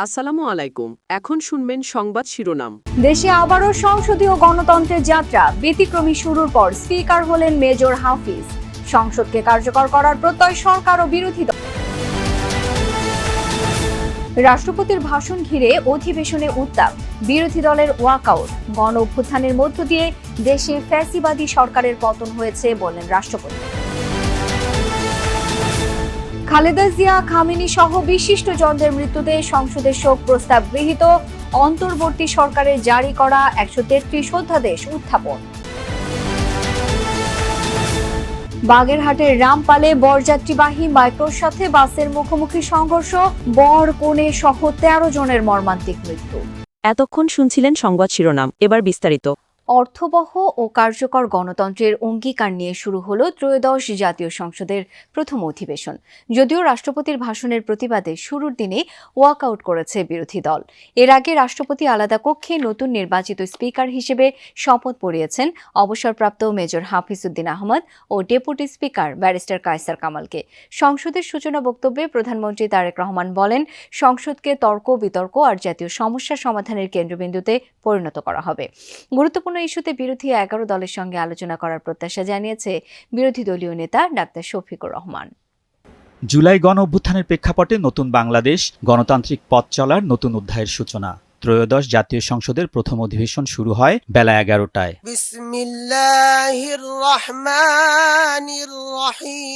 আসসালামু আলাইকুম। এখন শুনবেন সংবাদ শিরোনাম। দেশে আবারও সংসদীয় গণতন্ত্রের যাত্রা। ব্যতিক্রমী শুরুর পর স্পিকার হলেন মেজর হাফিজ। সংসদকে কার্যকর করার প্রত্যয় সরকার ও বিরোধী দল। রাষ্ট্রপতির ভাষণ ঘিরে অধিবেশনে উত্তাপ, বিরোধী দলের ওয়াকআউট। গণ অভ্যুত্থানের মধ্য দিয়ে দেশে ফ্যাসিবাদী সরকারের পতন হয়েছে বললেন রাষ্ট্রপতি। খালেদা জিয়া, খামেনি সহ বিশিষ্টজনদের মৃত্যুতে সংসদের শোক প্রস্তাব গৃহীত। অন্তর্বর্তী সরকারের জারি করা 133 অধ্যাদেশ উত্থাপন। বাগেরহাটের রামপালে বরযাত্রীবাহী মাইক্রোর সাথে বাসের মুখোমুখি সংঘর্ষ, বর কনে সহ 13 জনের মর্মান্তিক মৃত্যু। এতক্ষণ শুনছিলেন সংবাদ শিরোনাম, এবার বিস্তারিত। অর্থবহ ও কার্যকর গণতন্ত্রের অঙ্গীকার নিয়ে শুরু হলো ত্রয়োদশ জাতীয় সংসদের প্রথম অধিবেশন। যদিও রাষ্ট্রপতির ভাষণের প্রতিবাদে শুরুর দিনে ওয়াকআউট করেছে বিরোধী দল। এর আগে রাষ্ট্রপতি আলাদা কক্ষে নতুন নির্বাচিত স্পিকার হিসেবে শপথ পড়িয়েছেন অবসরপ্রাপ্ত মেজর হাফিজ উদ্দিন আহমদ ও ডেপুটি স্পিকার ব্যারিস্টার কায়সার কামালকে। সংসদের সূচনা বক্তব্যে প্রধানমন্ত্রী তারেক রহমান বলেন, সংসদকে তর্ক বিতর্ক আর জাতীয় সমস্যা সমাধানের কেন্দ্রবিন্দুতে পরিণত করা হবে। গুরুত্বপূর্ণ ইস্যুতে বিরোধী 11 দলের সঙ্গে আলোচনা করার প্রত্যাশা জানিয়েছে বিরোধী দলীয় নেতা ডাক্তার শফিকুর রহমান। জুলাই গণ অভ্যুত্থানের প্রেক্ষাপটে নতুন বাংলাদেশ, গণতান্ত্রিক পথ চলার নতুন অধ্যায়ের সূচনা। ত্রয়োদশ জাতীয় সংসদের প্রথম অধিবেশন শুরু হয় বেলা 11টায়। বিসমিল্লাহির রহমানির রহিম।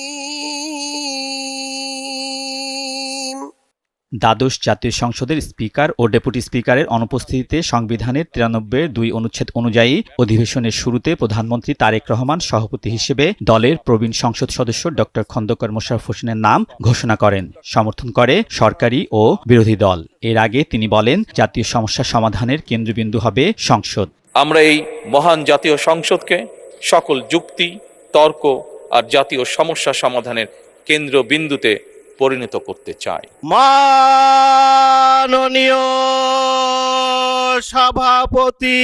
দ্বাদশ জাতীয় সংসদের স্পিকার ও ডেপুটি স্পিকারের অনুপস্থিতিতে সংবিধানের 93(2) অনুচ্ছেদ অনুযায়ী অধিবেশনের শুরুতে প্রধানমন্ত্রী তারেক রহমান সভাপতি হিসেবে দলের প্রবীণ সংসদ সদস্য ড খন্দকার মোশাররফ হোসেনের নাম ঘোষণা করেন। সমর্থন করে সরকারি ও বিরোধী দল। এর আগে তিনি বলেন, জাতীয় সমস্যা সমাধানের কেন্দ্রবিন্দু হবে সংসদ। আমরা এই মহান জাতীয় সংসদকে সকল যুক্তি, তর্ক আর জাতীয় সমস্যা সমাধানের কেন্দ্রবিন্দুতে পরিণত করতে চাই। মাননীয় সভাপতি।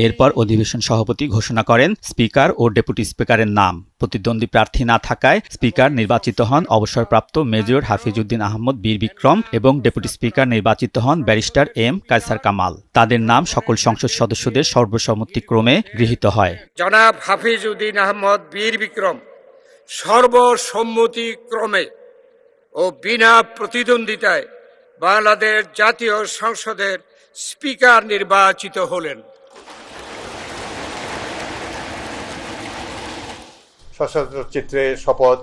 এরপর অধিবেশন সভাপতি ঘোষণা করেন স্পিকার ও ডেপুটি স্পিকারের নাম। প্রতিদ্বন্দ্বী প্রার্থী না থাকায় স্পিকার নির্বাচিত হন অবসরপ্রাপ্ত মেজর হাফিজ উদ্দিন আহমদ বীর বিক্রম এবং ডেপুটি স্পিকার নির্বাচিত হন ব্যারিস্টার এম কায়সার কামাল। তাদের নাম সকল সংসদ সদস্যদের সর্বসম্মতিক্রমে গৃহীত হয়। জনাব হাফিজ উদ্দিন আহমদ বীর বিক্রম সর্বসম্মতিক্রমে ও বিনা প্রতিদ্বন্দ্বিতায় বাংলাদেশ জাতীয় সংসদের স্পিকার নির্বাচিত হলেন। সশস্ত্র চিত্রে শপথ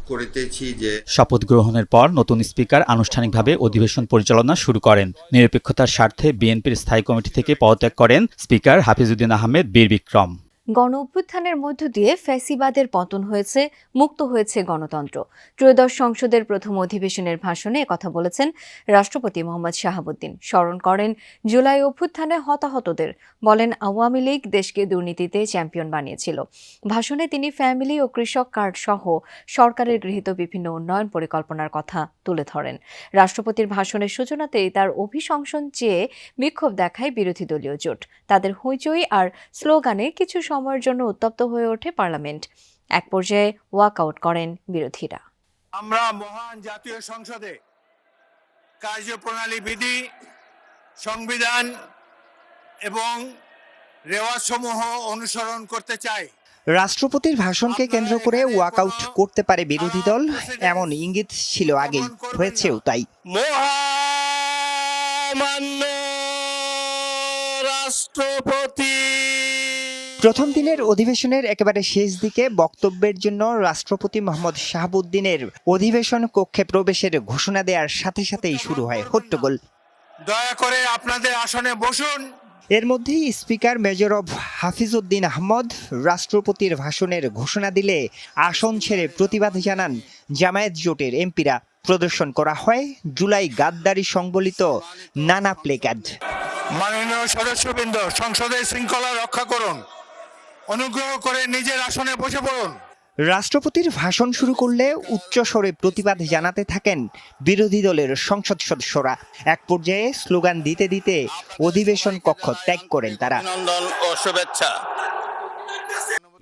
করিতেছি যে। শপথ গ্রহণের পর নতুন স্পিকার আনুষ্ঠানিকভাবে অধিবেশন পরিচালনা শুরু করেন। নিরপেক্ষতার স্বার্থে বিএনপির স্থায়ী কমিটি থেকে পদত্যাগ করেন স্পিকার হাফিজ উদ্দিন আহমেদ বীর বিক্রম। গণ অভ্যুত্থানের মধ্য দিয়ে ফ্যাসিবাদের পতন হয়েছে, মুক্ত হয়েছে গণতন্ত্র। ত্রয়োদশ সংসদের প্রথম অধিবেশনের ভাষণে একথা বলেছেন রাষ্ট্রপতি মোহাম্মদ শাহাবুদ্দিন। স্মরণ করেন জুলাই অভ্যুত্থানে হতাহতদের। বলেন, আওয়ামী লীগ দেশকে দুর্নীতিতে চ্যাম্পিয়ন বানিয়েছিল। ভাষণে তিনি ফ্যামিলি ও কৃষক কার্ড সহ সরকারের গৃহীত বিভিন্ন উন্নয়ন পরিকল্পনার কথা তুলে ধরেন। রাষ্ট্রপতির ভাষণের সূচনাতেই তার অভিশংসন চেয়ে বিক্ষোভ দেখায় বিরোধী দলীয় জোট। তাদের হইচই আর স্লোগানে কিছু সময়ের জন্য উত্তপ্ত হয়ে ওঠে পার্লামেন্ট। এক পর্যায়ে ওয়াকআউট করেন বিরোধীরা। আমরা মহান জাতীয় সংসদে কার্যপ্রণালী বিধি, সংবিধান এবং রেওয়াজসমূহ অনুসরণ করতে চাই। রাষ্ট্রপতির ভাষণকে কেন্দ্র করে ওয়াকআউট করতে পারে বিরোধী দল, এমন ইঙ্গিত ছিল আগেই, হয়েছেও তাই। মহামান্য রাষ্ট্রপতি। প্রথম দিনের অধিবেশনের একেবারে শেষ দিকে বক্তব্যের জন্য রাষ্ট্রপতি মোহাম্মদ শাহাবুদ্দিনের অধিবেশন কক্ষে প্রবেশের ঘোষণা দেওয়ার সাথে সাথেই শুরু হয় হট্টগোল। দয়া করে আপনাদের আসনে বসুন। এর মধ্যেই স্পিকার মেজর হাফিজ উদ্দিন আহমদ রাষ্ট্রপতির ভাষণের ঘোষণা দিলে আসন ছেড়ে প্রতিবাদ জানান জামায়াত জোটের এমপিরা। প্রদর্শন করা হয় জুলাই গাদ্দারি সংবলিত নানা প্লেকার্ড। মাননীয় সদস্যবৃন্দ, সংসদের শৃঙ্খলা রক্ষা করুন। অনুগ্রহ করে নিজের আসনে বসে পড়ুন। রাষ্ট্রপতির ভাষণ শুরু করলে উচ্চস্বরে প্রতিবাদ জানাতে থাকেন বিরোধী দলের সংসদ সদস্যরা। এক পর্যায়ে স্লোগান দিতে দিতে অধিবেশন কক্ষ ত্যাগ করেন তারা। অভিনন্দন ও শুভেচ্ছা।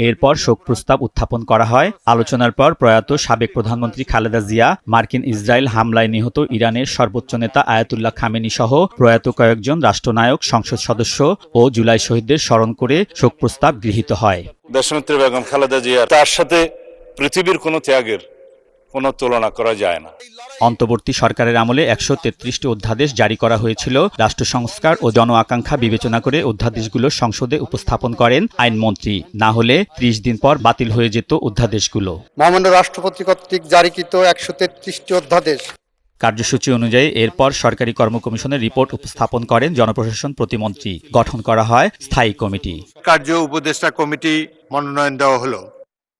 এরপর শোক প্রস্তাব উত্থাপন করা হয়। আলোচনার পর প্রয়াত সাবেক প্রধানমন্ত্রী খালেদা জিয়া, মার্কিন ইসরায়েল হামলায় নিহত ইরানের সর্বোচ্চ নেতা আয়াতুল্লাহ খামেনি সহ প্রয়াত কয়েকজন রাষ্ট্রনায়ক, সংসদ সদস্য ও জুলাই শহীদদের স্মরণ করে শোক প্রস্তাব গৃহীত হয়। দেশনেত্রী বেগম খালেদা জিয়া, তার সাথে পৃথিবীর কোনো ত্যাগের কোনো তুলনা করা যায় না। অন্তর্বর্তী সরকারের আমলে 133টি অধ্যাদেশ জারি করা হয়েছিল। রাষ্ট্র সংস্কার ও জন আকাঙ্ক্ষা বিবেচনা করে অধ্যাদেশগুলো সংসদে উপস্থাপন করেন আইনমন্ত্রী। না হলে 30 দিন পর বাতিল হয়ে যেত অধ্যাদেশগুলো। মহামান্য রাষ্ট্রপতি কর্তৃক জারিকৃত 133টি অধ্যাদেশ কার্যসূচি অনুযায়ী এরপর সরকারি কর্ম কমিশনের রিপোর্ট উপস্থাপন করেন জনপ্রশাসন প্রতিমন্ত্রী। গঠন করা হয় স্থায়ী কমিটি। কার্য উপদেষ্টা কমিটি মনোনয়ন দেওয়া হলো।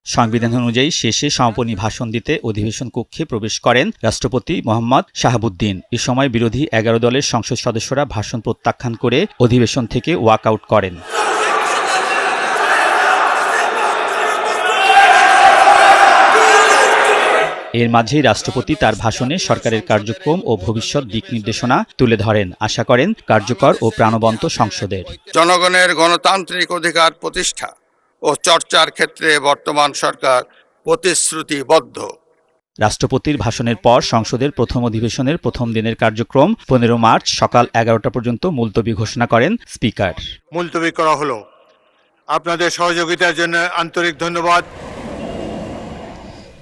সংবিধান অনুযায়ী শেষে সমাপনী ভাষণ দিতে অধিবেশন কক্ষে প্রবেশ করেন রাষ্ট্রপতি মোহাম্মদ শাহাবুদ্দিন। এ সময় বিরোধী 11 দলের সংসদ সদস্যরা ভাষণ প্রত্যাখ্যান করে অধিবেশন থেকে ওয়াকআউট করেন। এর মাঝেই রাষ্ট্রপতি তার ভাষণে সরকারের কার্যক্রম ও ভবিষ্যৎ দিক নির্দেশনা তুলে ধরেন। আশা করেন কার্যকর ও প্রাণবন্ত সংসদের। জনগণের গণতান্ত্রিক অধিকার প্রতিষ্ঠা ও চর্চার ক্ষেত্রে বর্তমান সরকার প্রতিশ্রুতিবদ্ধ। রাষ্ট্রপতির ভাষণের পর সংসদের প্রথম অধিবেশনের প্রথম দিনের কার্যক্রম 15 মার্চ সকাল 11টা পর্যন্ত মুলতবি ঘোষণা করেন স্পিকার। মুলতবি করা হলো। আপনাদের সহযোগিতার জন্য আন্তরিক ধন্যবাদ।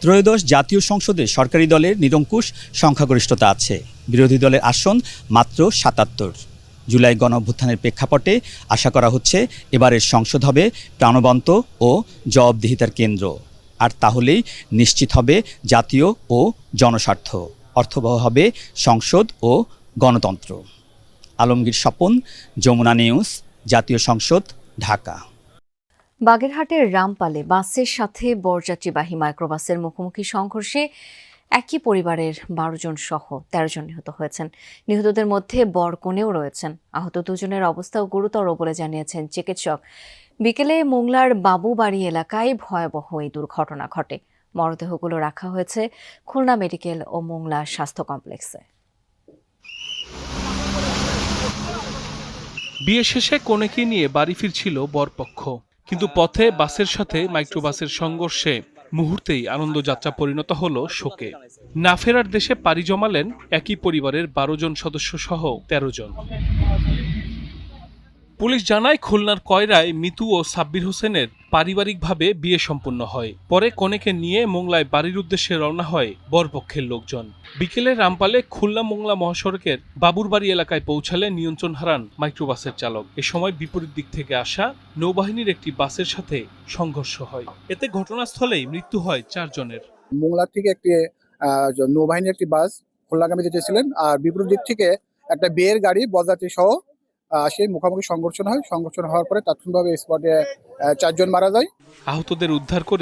ত্রয়োদশ জাতীয় সংসদে সরকারি দলের নিরঙ্কুশ সংখ্যাগরিষ্ঠতা আছে। বিরোধী দলের আসন মাত্র 77। জুলাই গণঅভ্যুত্থানের প্রেক্ষাপটে আশা করা হচ্ছে এবারের সংসদ হবে প্রাণবন্ত ও জবাবদিহিতার কেন্দ্র। আর তাহলেই নিশ্চিত হবে জাতীয় ও জনস্বার্থ, অর্থবহ হবে সংসদ ও গণতন্ত্র। আলমগীর স্বপন, যমুনা নিউজ, জাতীয় সংসদ, ঢাকা। বাগেরহাটের রামপালে বাসের সাথে বরযাত্রীবাহী মাইক্রোবাসের মুখোমুখি সংঘর্ষে একই পরিবারের 12 জন সহ 13 জন নিহত হয়েছেন। নিহতদের মধ্যে বরকনেও রয়েছেন। আহত দুজনের অবস্থাও গুরুতর বলে জানিয়েছেন চিকিৎসক। বিকেলে মোংলার বাবুবাড়ি এলাকায় ভয়াবহ এই দুর্ঘটনা ঘটে। মরদেহগুলো রাখা হয়েছে খুলনা মেডিকেল ও মোংলা স্বাস্থ্য কমপ্লেক্সে। বিয়ে শেষে কনেকে নিয়ে বাড়ি ফিরছিল বরপক্ষ, কিন্তু পথে বাসের সাথে মাইক্রোবাসের সংঘর্ষে মুহূর্তেই আনন্দযাত্রা পরিণত হলো শোকে। না ফেরার দেশে পাড়ি জমালেন একই পরিবারের 12 জন সদস্য সহ 13 জন। পুলিশ জানায় খুলনার কয়রায় মিতু ও সাব্বির হোসেনের পারিবারিকভাবে বিয়ে সম্পন্ন হয়। পরে কনেকে নিয়ে মোংলায় বাড়ির উদ্দেশ্যে রওনা হয় বরপক্ষের লোকজন। বিকেলে রামপালে খুলনা মোংলা মহাসড়কের বাবুরবাড়ি এলাকায় পৌঁছালে নিয়ন্ত্রণ হারান মাইক্রোবাসের চালক। এ সময় বিপরীত দিক থেকে আসা নৌবাহিনীর একটি বাসের সাথে সংঘর্ষ হয়। এতে ঘটনাস্থলেই মৃত্যু হয় 4 জনের। মোংলা থেকে একটি নৌবাহিনীর একটি বাস খুলনাগামী যেতেছিলেন, আর বিপরীত দিক থেকে একটা বিয়ের গাড়ি বরযাত্রী সহ সেই মুখোমুখি সংঘর্ষণ হয়। সংঘর্ষণ হওয়ার পরে তাৎক্ষণিকভাবে স্পটে 4 জন মারা যায়। আহতদের উদ্ধার করে